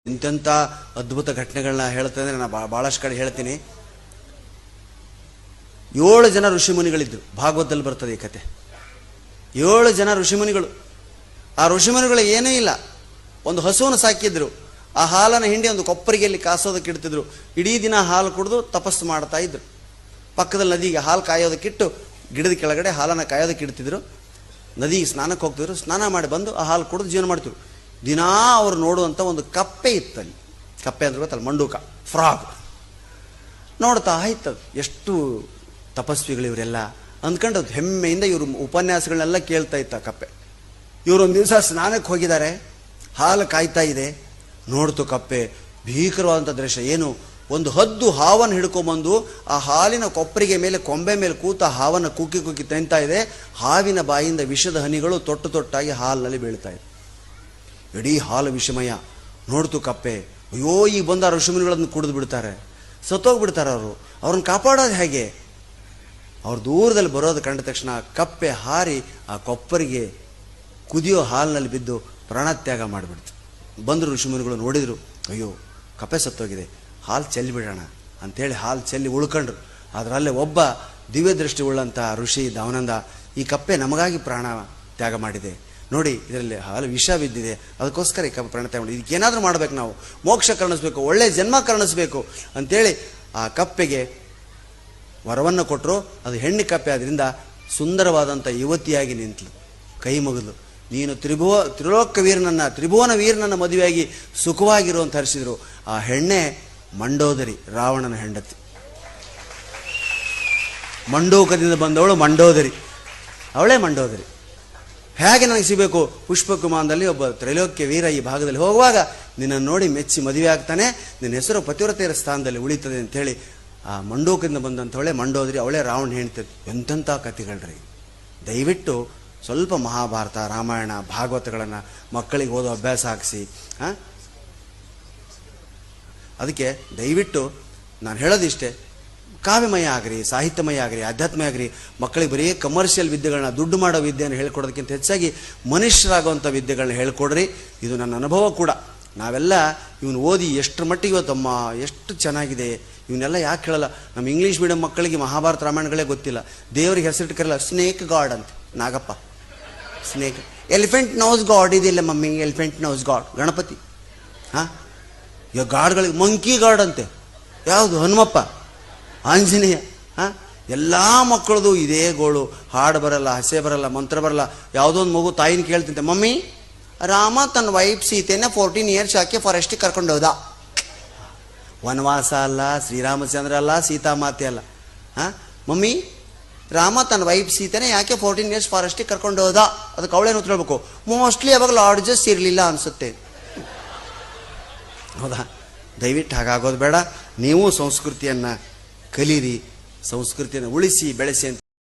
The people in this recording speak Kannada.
ಇಂಥ ಅದ್ಭುತ ಘಟನೆಗಳನ್ನ ಹೇಳ್ತಾ ಇದ್ರೆ ನಾನು ಭಾಳಷ್ಟು ಕಡೆ ಹೇಳ್ತೀನಿ. 7 ಜನ ಋಷಿಮುನಿಗಳಿದ್ರು. ಭಾಗವತದಲ್ಲಿ ಬರ್ತದೆ ಈ ಕತೆ. 7 ಜನ ಋಷಿಮುನಿಗಳು. ಆ ಋಷಿಮುನಿಗಳು ಏನೂ ಇಲ್ಲ, ಒಂದು ಹಸುವನ್ನು ಸಾಕಿದ್ರು. ಆ ಹಾಲನ್ನು ಹಿಂಡಿ ಒಂದು ಕೊಪ್ಪರಿಗೆಯಲ್ಲಿ ಕಾಸೋದಕ್ಕೆ ಇಡ್ತಿದ್ರು. ಇಡೀ ದಿನ ಹಾಲು ಕುಡಿದು ತಪಸ್ಸು ಮಾಡ್ತಾ ಇದ್ರು. ಪಕ್ಕದಲ್ಲಿ ನದಿಗೆ ಹಾಲು ಕಾಯೋದಕ್ಕಿಟ್ಟು ಗಿಡದ ಕೆಳಗಡೆ ಹಾಲನ್ನು ಕಾಯೋದಕ್ಕೆ ಇಡ್ತಿದ್ರು. ನದಿಗೆ ಸ್ನಾನಕ್ಕೆ ಹೋಗ್ತಿದ್ರು. ಸ್ನಾನ ಮಾಡಿ ಬಂದು ಆ ಹಾಲು ಕುಡಿದು ಜೀವನ ಮಾಡ್ತಿದ್ರು. ದಿನಾ ಅವ್ರು ನೋಡುವಂಥ ಒಂದು ಕಪ್ಪೆ ಇತ್ತಲ್ಲಿ. ಕಪ್ಪೆ ಅಂದ್ರೆ ಗೊತ್ತಲ್ಲ, ಮಂಡೂಕ, ಫ್ರಾಗ್. ನೋಡ್ತಾ ಆಯ್ತದು, ಎಷ್ಟು ತಪಸ್ವಿಗಳು ಇವರೆಲ್ಲ ಅಂದ್ಕೊಂಡು ಹೆಮ್ಮೆಯಿಂದ ಇವರು ಉಪನ್ಯಾಸಗಳನ್ನೆಲ್ಲ ಕೇಳ್ತಾ ಇತ್ತ ಕಪ್ಪೆ. ಇವರೊಂದು ದಿವಸ ಸ್ನಾನಕ್ಕೆ ಹೋಗಿದ್ದಾರೆ, ಹಾಲು ಕಾಯ್ತಾ ಇದೆ. ನೋಡ್ತು ಕಪ್ಪೆ, ಭೀಕರವಾದಂಥ ದೃಶ್ಯ. ಏನು, ಒಂದು ಹದ್ದು ಹಾವನ್ನು ಹಿಡ್ಕೊಂಬಂದು ಆ ಹಾಲಿನ ಕೊಪ್ಪರಿಗೆ ಮೇಲೆ ಕೊಂಬೆ ಮೇಲೆ ಕೂತ ಹಾವನ್ನು ಕುಕ್ಕಿ ಕುಕ್ಕಿ ತಿಂತಾ ಇದೆ. ಹಾವಿನ ಬಾಯಿಂದ ವಿಷದ ಹನಿಗಳು ತೊಟ್ಟು ತೊಟ್ಟಾಗಿ ಹಾಲಿನಲ್ಲಿ ಬೀಳ್ತಾ ಇದೆ. ಇಡೀ ಹಾಲು ವಿಷಮಯ. ನೋಡ್ತು ಕಪ್ಪೆ, ಅಯ್ಯೋ ಈಗ ಬಂದ ಋಷಿಮುನಿಗಳನ್ನು ಕುಡಿದು ಬಿಡ್ತಾರೆ, ಸತ್ತೋಗ್ಬಿಡ್ತಾರೆ ಅವರು, ಅವ್ರನ್ನ ಕಾಪಾಡೋದು ಹೇಗೆ? ಅವ್ರು ದೂರದಲ್ಲಿ ಬರೋದು ಕಂಡ ತಕ್ಷಣ ಕಪ್ಪೆ ಹಾರಿ ಆ ಕೊಪ್ಪರಿಗೆ ಕುದಿಯೋ ಹಾಲಿನಲ್ಲಿ ಬಿದ್ದು ಪ್ರಾಣತ್ಯಾಗ ಮಾಡಿಬಿಡ್ತು. ಬಂದರು ಋಷಿಮುನಿಗಳು, ನೋಡಿದರು, ಅಯ್ಯೋ ಕಪ್ಪೆ ಸತ್ತೋಗಿದೆ, ಹಾಲು ಚೆಲ್ಲಿ ಬಿಡೋಣ ಅಂಥೇಳಿ ಹಾಲು ಚೆಲ್ಲಿ ಉಳ್ಕೊಂಡ್ರು. ಅದರಲ್ಲೇ ಒಬ್ಬ ದಿವ್ಯ ದೃಷ್ಟಿ ಉಳ್ಳಂಥ ಋಷಿ ದವನಂದ, ಈ ಕಪ್ಪೆ ನಮಗಾಗಿ ಪ್ರಾಣ ತ್ಯಾಗ ಮಾಡಿದೆ ನೋಡಿ, ಇದರಲ್ಲಿ ಹಾಲು ವಿಷ ಬಿದ್ದಿದೆ, ಅದಕ್ಕೋಸ್ಕರ ಈ ಕಪ್ಪೆ ಪ್ರಾಣ ತ್ಯಾಗ ಮಾಡಿ, ಇದಕ್ಕೇನಾದರೂ ಮಾಡಬೇಕು, ನಾವು ಮೋಕ್ಷ ಕರುಣಿಸ್ಬೇಕು, ಒಳ್ಳೆ ಜನ್ಮ ಕರುಣಿಸ್ಬೇಕು ಅಂಥೇಳಿ ಆ ಕಪ್ಪೆಗೆ ವರವನ್ನು ಕೊಟ್ಟರು. ಅದು ಹೆಣ್ಣು ಕಪ್ಪೆ ಆದ್ದರಿಂದ ಸುಂದರವಾದಂಥ ಯುವತಿಯಾಗಿ ನಿಂತಳು. ಕೈ ಮುಗಿದು, ನೀನು ತ್ರಿಲೋಕ ವೀರನನ್ನು, ತ್ರಿಭುವನ ವೀರನನ್ನು ಮದುವೆಯಾಗಿ ಸುಖವಾಗಿರು ಅಂತ ಹರಿಸಿದ್ರು. ಆ ಹೆಣ್ಣೆ ಮಂಡೋದರಿ, ರಾವಣನ ಹೆಂಡತಿ. ಮಂಡೂಕದಿಂದ ಬಂದವಳು ಮಂಡೋದರಿ, ಅವಳೇ ಮಂಡೋದರಿ. ಹೇಗೆ ನನಗೆ ಸಿಗಬೇಕು? ಪುಷ್ಪಕುಮಾರದಲ್ಲಿ ಒಬ್ಬ ತ್ರೈಲೋಕ್ಯ ವೀರ ಈ ಭಾಗದಲ್ಲಿ ಹೋಗುವಾಗ ನಿನ್ನನ್ನು ನೋಡಿ ಮೆಚ್ಚಿ ಮದುವೆ ಆಗ್ತಾನೆ, ನಿನ್ನ ಹೆಸರು ಪತಿವ್ರತೆಯರ ಸ್ಥಾನದಲ್ಲಿ ಉಳಿತದೆ ಅಂಥೇಳಿ ಆ ಮಂಡೂಕದಿಂದ ಬಂದಂಥವಳೆ ಮಂಡೋದರಿ, ಅವಳೇ ರಾವಣ ಹೆಂಡ್ತಿ. ಎಂತೆಂಥ ಕಥೆಗಳ್ರಿ. ದಯವಿಟ್ಟು ಸ್ವಲ್ಪ ಮಹಾಭಾರತ, ರಾಮಾಯಣ, ಭಾಗವತಗಳನ್ನು ಮಕ್ಕಳಿಗೆ ಓದೋ ಅಭ್ಯಾಸ ಹಾಕಿಸಿ. ಅದಕ್ಕೆ ದಯವಿಟ್ಟು ನಾನು ಹೇಳೋದಿಷ್ಟೇ, ಕಾವ್ಯಮಯ ಆಗ್ರಿ, ಸಾಹಿತ್ಯಮಯ ಆಗ್ರಿ, ಆಧ್ಯಾತ್ಮಯ ಆಗ್ರಿ, ಮಕ್ಕಳಿಗೆ ಬರೀ ಕಮರ್ಷಿಯಲ್ ವಿದ್ಯೆಗಳನ್ನ, ದುಡ್ಡು ಮಾಡೋ ವಿದ್ಯೆಯನ್ನು ಹೇಳ್ಕೊಡೋದಕ್ಕಿಂತ ಹೆಚ್ಚಾಗಿ ಮನುಷ್ಯರಾಗುವಂಥ ವಿದ್ಯೆಗಳನ್ನ ಹೇಳ್ಕೊಡ್ರಿ. ಇದು ನನ್ನ ಅನುಭವ ಕೂಡ. ನಾವೆಲ್ಲ ಇವನು ಓದಿ ಎಷ್ಟರ ಮಟ್ಟಿಗೆ ಇವತ್ತಮ್ಮ ಎಷ್ಟು ಚೆನ್ನಾಗಿದೆ, ಇವನ್ನೆಲ್ಲ ಯಾಕೆ ಹೇಳಲ್ಲ? ನಮ್ಮ ಇಂಗ್ಲೀಷ್ ಮೀಡಿಯಂ ಮಕ್ಕಳಿಗೆ ಮಹಾಭಾರತ ರಾಮಾಯಣಗಳೇ ಗೊತ್ತಿಲ್ಲ. ದೇವರಿಗೆ ಹೆಸರಿಟ್ಟು ಕರೆಯಲ್ಲ, ಸ್ನೇಕ್ ಗಾಡ್ ಅಂತ. Nagappa snake. Elephant nose god ಇದಿಲ್ಲ mummy, elephant nose god Ganapati. ಈಗ ಗಾಡ್ಗಳಿಗೆ ಮಂಕಿ ಗಾಡ್ ಅಂತೆ. ಯಾವುದು? ಹನುಮಪ್ಪ, ಆಂಜನೇಯ. ಎಲ್ಲ ಮಕ್ಕಳದು ಇದೇ ಗೋಳು. ಹಾಡು ಬರಲ್ಲ, ಹಸೆ ಬರಲ್ಲ, ಮಂತ್ರ ಬರಲ್ಲ. ಯಾವುದೋ ಒಂದು ಮಗು ತಾಯಿನ ಕೇಳ್ತಿಂತೆ, ಮಮ್ಮಿ ರಾಮ ತನ್ನ ವೈಫ್ ಸೀತೆನ 14 years ಹಾಕಿ ಫಾರೆಸ್ಟಿಗೆ ಕರ್ಕೊಂಡು ಹೋದ. ವನವಾಸ ಅಲ್ಲ, ಶ್ರೀರಾಮಚಂದ್ರ ಅಲ್ಲ, ಸೀತಾಮಾತೆ ಅಲ್ಲ. ಮಮ್ಮಿ ರಾಮ ತನ್ನ ವೈಫ್ ಸೀತೆನ ಯಾಕೆ 14 years ಫಾರೆಸ್ಟಿಗೆ ಕರ್ಕೊಂಡು ಹೋದ? ಅದಕ್ಕೆ ಅವಳೇನು ಉತ್ತರ ಹೇಳ್ಬೇಕು? ಮೋಸ್ಟ್ಲಿ ಅವಾಗ ಲಾಡ್ಜಸ್ ಇರಲಿಲ್ಲ ಅನಿಸುತ್ತೆ. ಹೌದಾ? ದಯವಿಟ್ಟು ಹಾಗಾಗೋದು ಬೇಡ. ನೀವು ಸಂಸ್ಕೃತಿಯನ್ನು ಕಲೀರಿ, ಸಂಸ್ಕೃತಿಯನ್ನು ಉಳಿಸಿ ಬೆಳೆಸಿ ಅಂತ